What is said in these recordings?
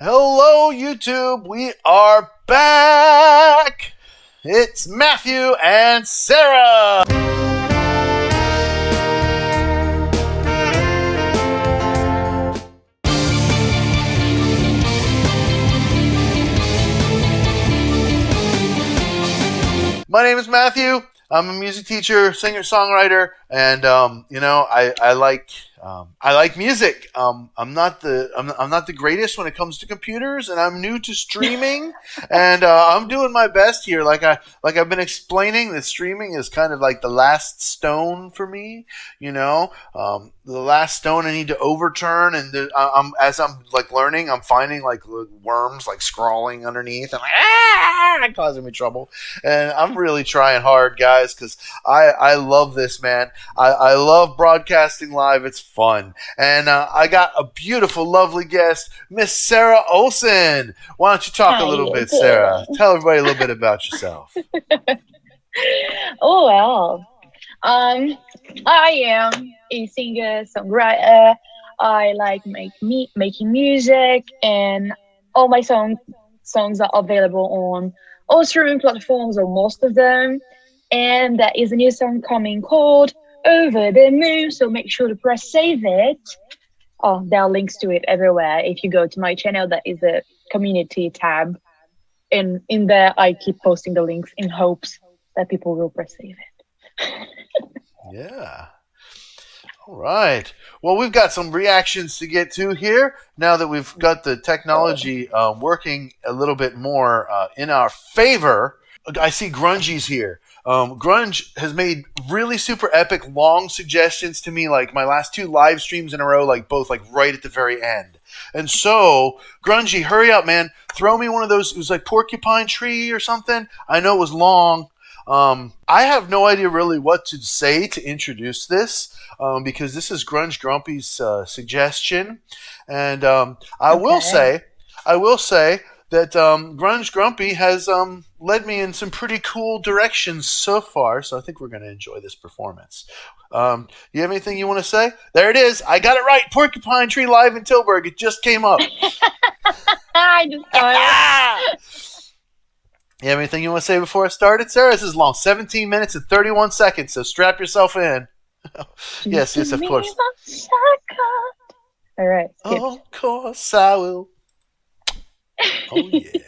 Hello, YouTube. We are back. It's Matthew and Sarah. My name is Matthew. I'm a music teacher, singer-songwriter, and I like music. I'm not the greatest when it comes to computers, and I'm new to streaming, and I'm doing my best here. Like I've been explaining, that streaming is kind of like the last stone for me. The last stone I need to overturn, and as I'm like learning, I'm finding like worms like scrawling underneath, and causing me trouble. And I'm really trying hard, guys, because I love this, man. I love broadcasting live. It's fun. And I got a beautiful, lovely guest, Miss Sara Olsen. Why don't you talk a little bit, Sara? Tell everybody a little bit about yourself. I am a singer, songwriter. I like making music, and all my songs are available on all streaming platforms, or most of them. And there is a new song coming called Over the Moon, so make sure to press save it. Oh, there are links to it everywhere. If you go to my channel, there is a community tab. And in there, I keep posting the links in hopes that people will press save it. Yeah. All right. Well, we've got some reactions to get to here now that we've got the technology working a little bit more in our favor. I see Grungy's here. Grunge has made really super epic long suggestions to me, like my last 2 live streams in a row, like both like right at the very end. And so, Grungy, hurry up, man. Throw me one of those. It was like Porcupine Tree or something. I know it was long. I have no idea really what to say to introduce this because this is Grunge Grumpy's suggestion. And I will say that Grunge Grumpy has led me in some pretty cool directions so far, so I think we're going to enjoy this performance. You have anything you want to say? There it is. I got it right. Porcupine Tree live in Tilburg. It just came up. I just saw it. You have anything you want to say before I started, Sarah? This is long, 17 minutes and 31 seconds, so strap yourself in. Yes, of course. All right. Of course I will. Oh, yeah.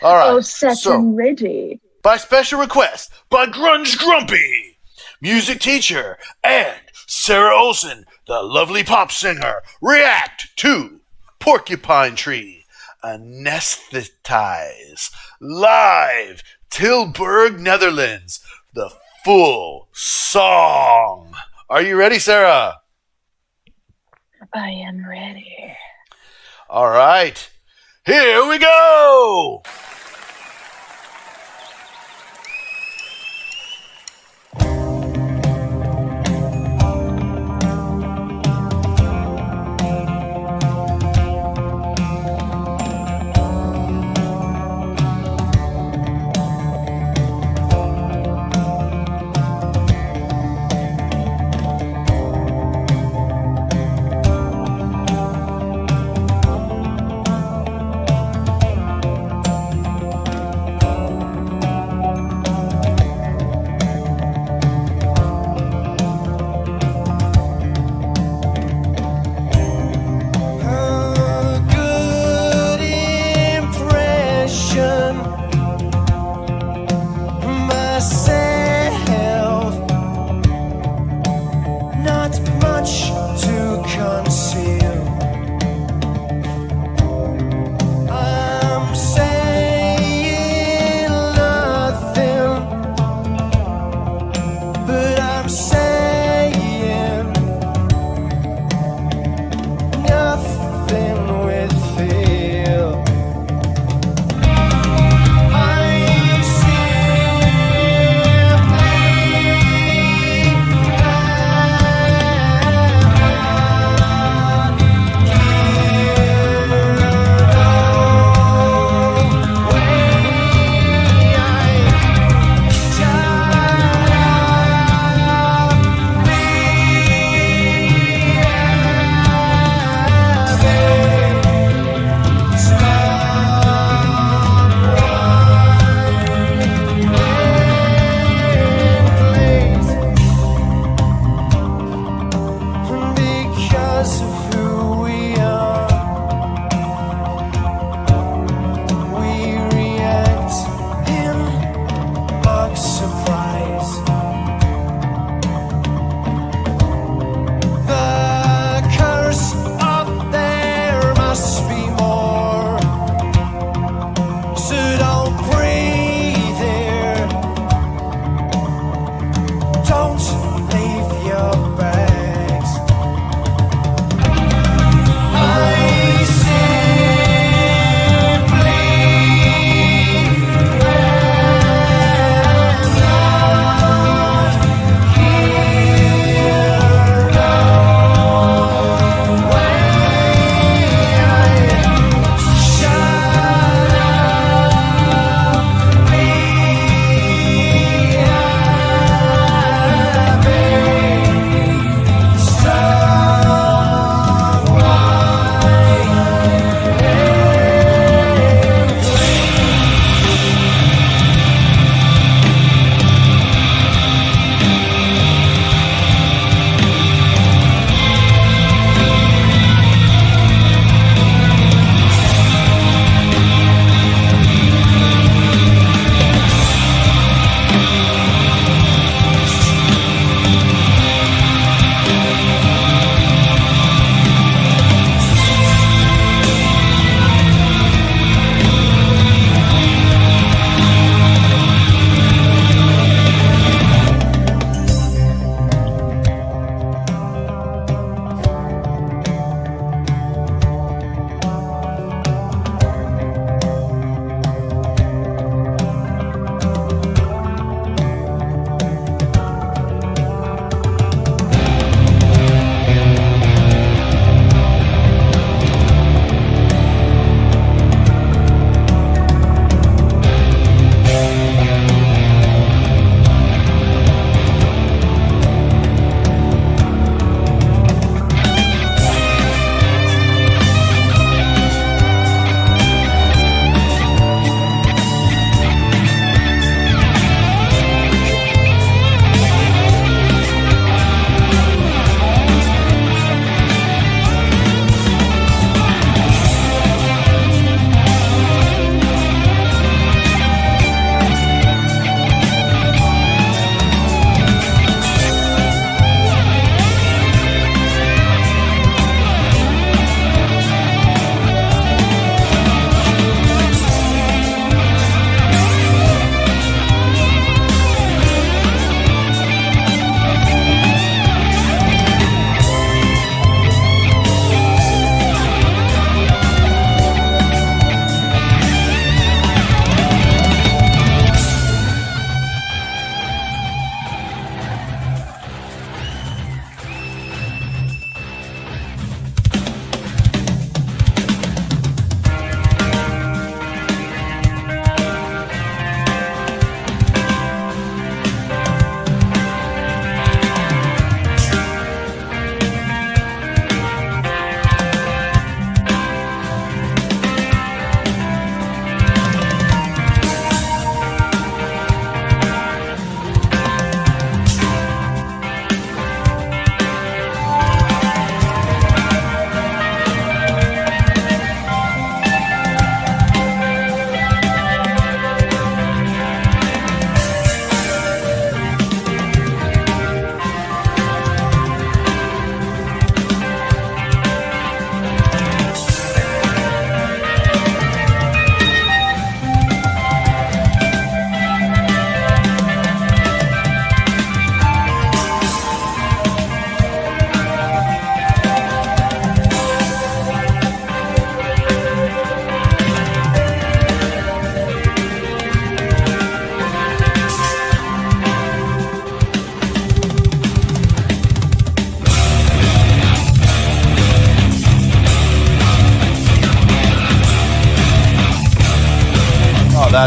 All right. Oh, set and ready. By special request, by Grunge Grumpy, music teacher, and Sara Olsen, the lovely pop singer, react to Porcupine Tree, Anesthetize, live, Tilburg, Netherlands, the full song. Are you ready, Sara? I am ready. All right. Here we go!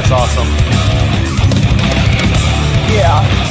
that's awesome. Yeah.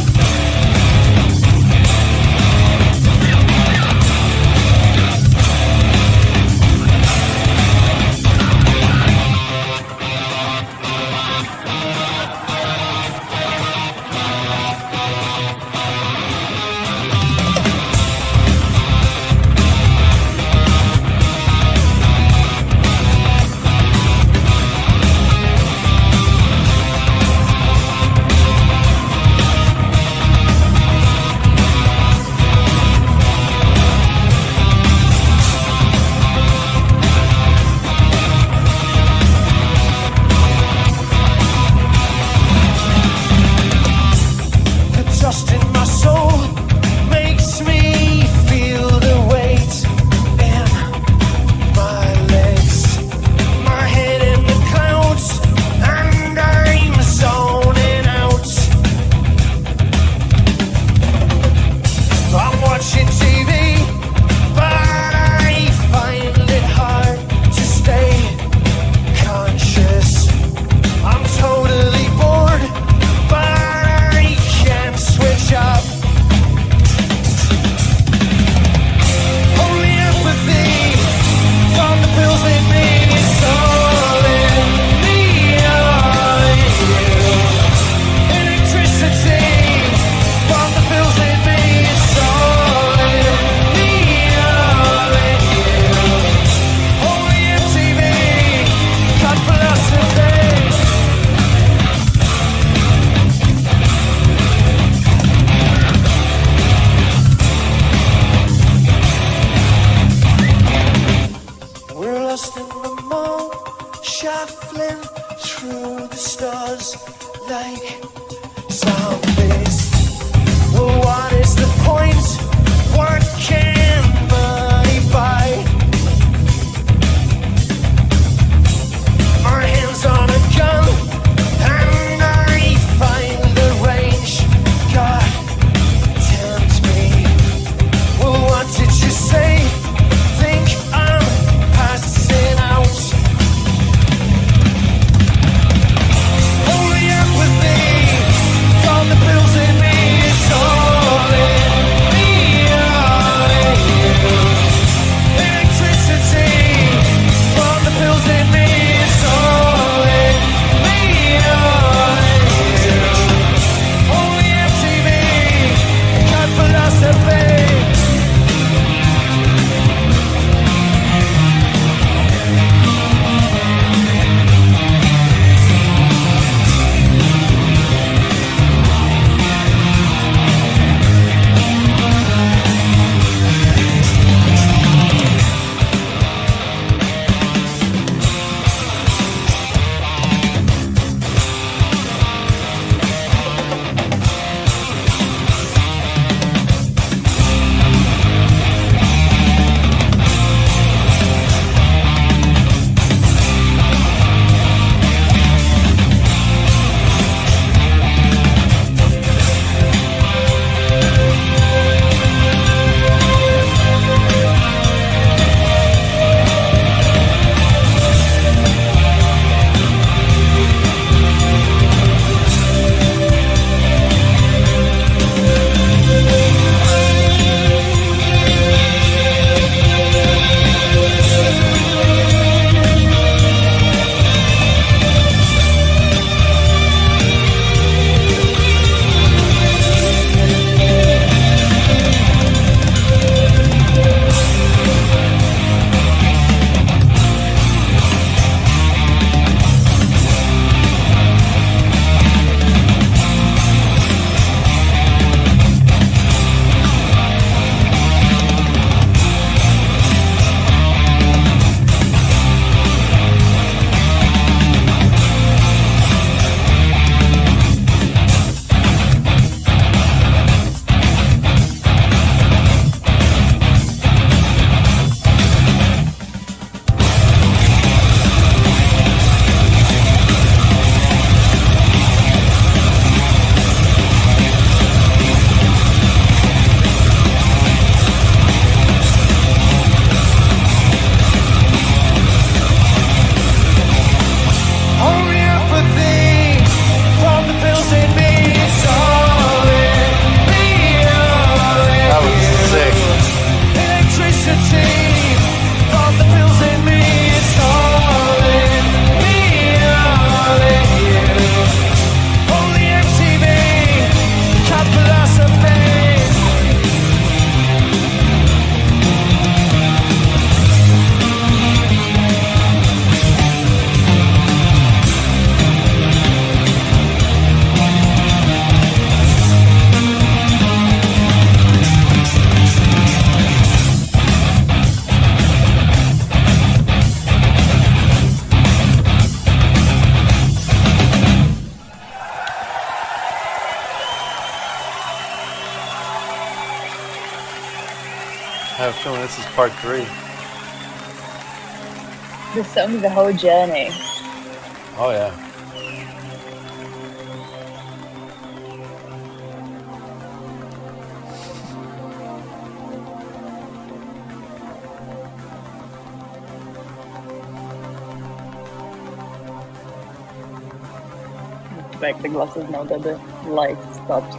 have a feeling this is part three. The song is the whole journey. Oh yeah. Break the glasses now that the light stopped.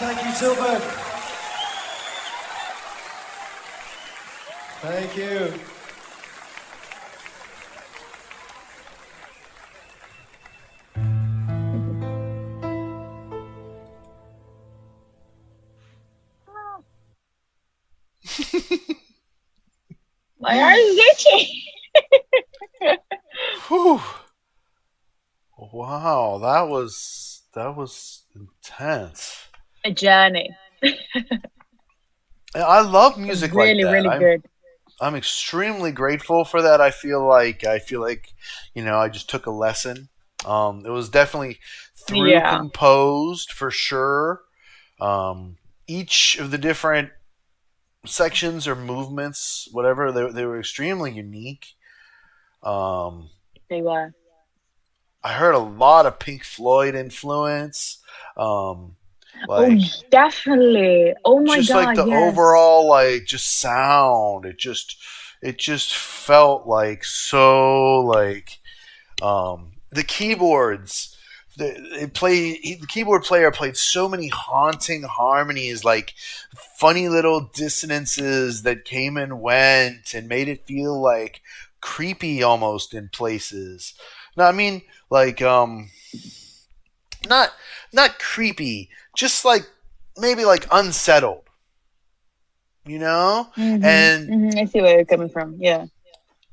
Thank you, Tilburg. Thank you. My heart is itching. Whew. Wow, that was intense. A journey. I love music like Really, that. really I'm good. I'm extremely grateful for that. I feel like I just took a lesson. It was definitely through Yeah, composed for sure. Um, each of the different sections or movements, whatever, they were extremely unique. Um, they were. I heard a lot of Pink Floyd influence. Um, Oh, like definitely. Oh my just like God, the yes. overall like just sound. It just felt like so like the keyboards. The keyboard player played so many haunting harmonies, like funny little dissonances that came and went and made it feel like creepy almost in places. No, I mean like not not creepy, just like maybe like unsettled, you know? And I see where you're coming from. Yeah.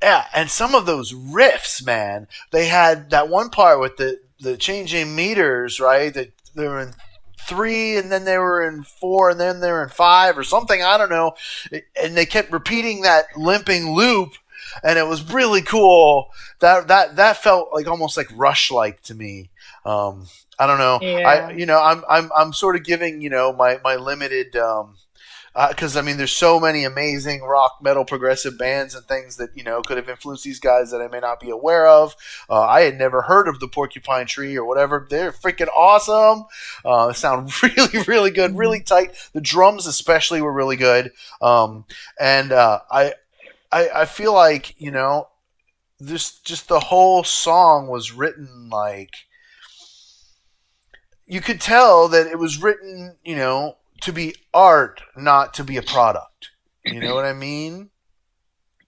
yeah, and some of those riffs, man, they had that one part with the changing meters, right? That they were in three, and then they were in four, and then they were in five, or something. I don't know. And they kept repeating that limping loop, and it was really cool. That felt like almost like Rush like to me. I don't know. Yeah. I'm sort of giving my limited because I mean, there's so many amazing rock, metal, progressive bands and things that could have influenced these guys that I may not be aware of. I had never heard of the Porcupine Tree or whatever. They're freaking awesome. They sound really, really good, hmm really tight. The drums, especially, were really good. And I feel like this just the whole song was written like you could tell that it was written, to be art, not to be a product. You know what I mean?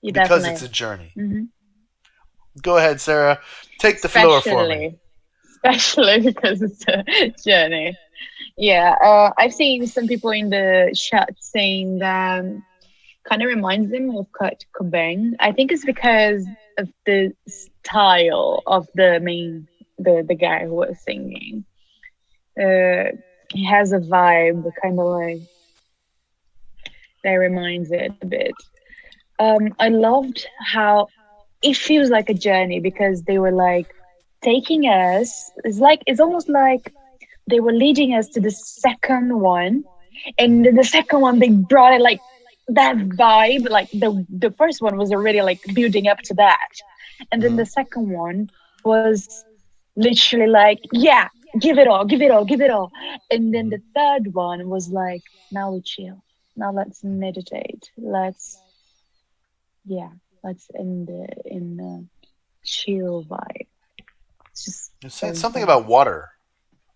You Because it's definitely. a journey. hmm Go ahead, Sarah. Take the floor for me. Especially because it's a journey. Yeah. I've seen some people in the chat saying that kind of reminds them of Kurt Cobain. I think it's because of the style of the guy who was singing. He has a vibe kind of like that reminds it a bit. I loved how it feels like a journey because they were like taking us. It's almost like they were leading us to the second one, and Mhm. the second one they brought it like that vibe. Like the first one was already like building up to that, and then the Mhm. second one was literally like, yeah, give it all, give it all, give it all. And then Mhm. the third one was like, now we chill. Now let's meditate. Yeah, let's end it in a chill vibe. It's just It so said something intense. about water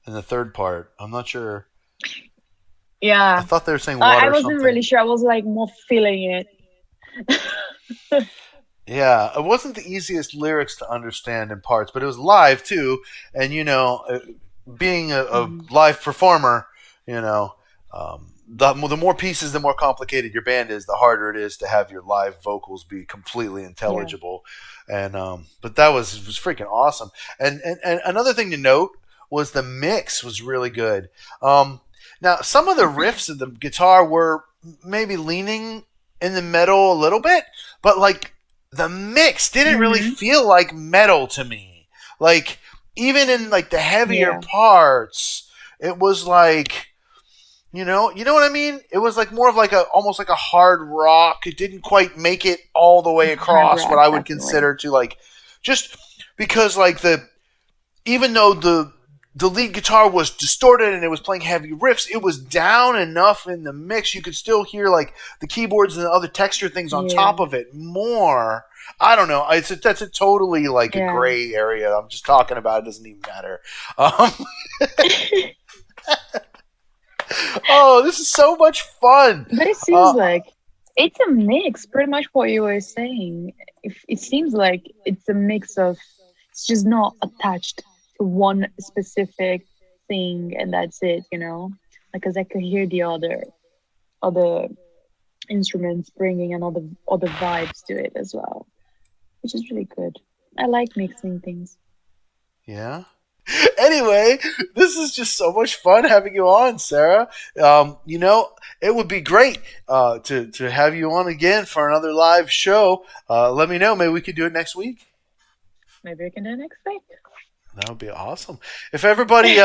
in the third part. I'm not sure. I Yeah, thought they were saying I water wasn't something. really sure. I was like more feeling it. Yeah, it wasn't the easiest lyrics to understand in parts, but it was live too. And being a Mhm. live performer, you know, the more pieces, the more complicated your band is, the harder it is to have your live vocals be completely Yeah. intelligible. And but that was freaking awesome. And another thing to note was the mix was really good. Now some of the riffs of the guitar were maybe leaning in the metal a little bit, but like the mix didn't really hmm feel like metal to me. Like even in like the heavier Yeah. parts, it was like you know what I mean? It was like more of like a almost like a hard rock. It didn't quite make it all the way Hard across what rock, I would definitely. consider to like just because like even though the lead guitar was distorted and it was playing heavy riffs, it was down enough in the mix you could still hear like the keyboards and the other texture things on Yeah. top of it more. I don't know. That's a totally like a Yeah. gray area. I'm just talking about. It doesn't even matter. Um, oh, this is so much fun. But it seems Uh, like it's a mix, pretty much what you were saying. If it seems like it's a mix of, it's just not attached to one specific thing and that's it. Like, because I could hear the other instruments bringing another other vibes to it as well, which is really good. I like mixing things. Yeah. Anyway, this is just so much fun having you on, Sara. It would be great to have you on again for another live show. Let me know. Maybe we could do it next week. Maybe we can do it next week. That would be awesome. If everybody,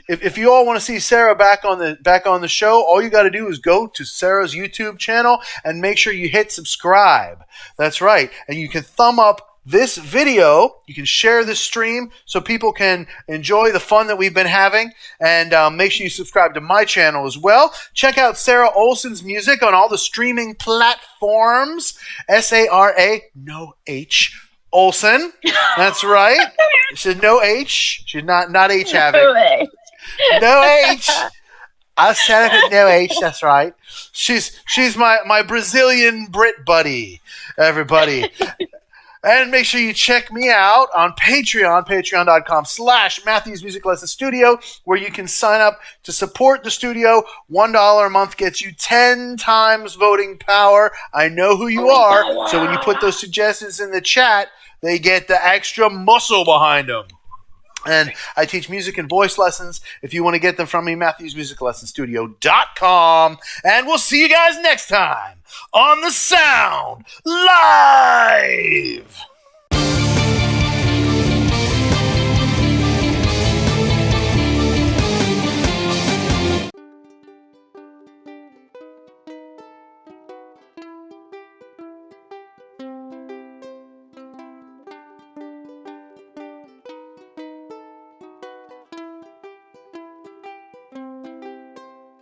if you all want to see Sara back on the show, all you got to do is go to Sara's YouTube channel and make sure you hit subscribe. That's right, and you can thumb up this video. You can share this stream so people can enjoy the fun that we've been having, and make sure you subscribe to my channel as well. Check out Sara Olson's music on all the streaming platforms. Sara, no H. Olson. That's right. She's no H. She's not H having. No H. I said it, no H. That's right. She's my Brazilian Brit buddy. Everybody. And make sure you check me out on Patreon, patreon.com/Matthews Music Lesson Studio, where you can sign up to support the studio. $1 a month gets you 10 times voting power. I know who you are, so when you put those suggestions in the chat, they get the extra muscle behind them. And I teach music and voice lessons. If you want to get them from me, MatthewsMusicLessonStudio.com. And we'll see you guys next time on The Sound Live!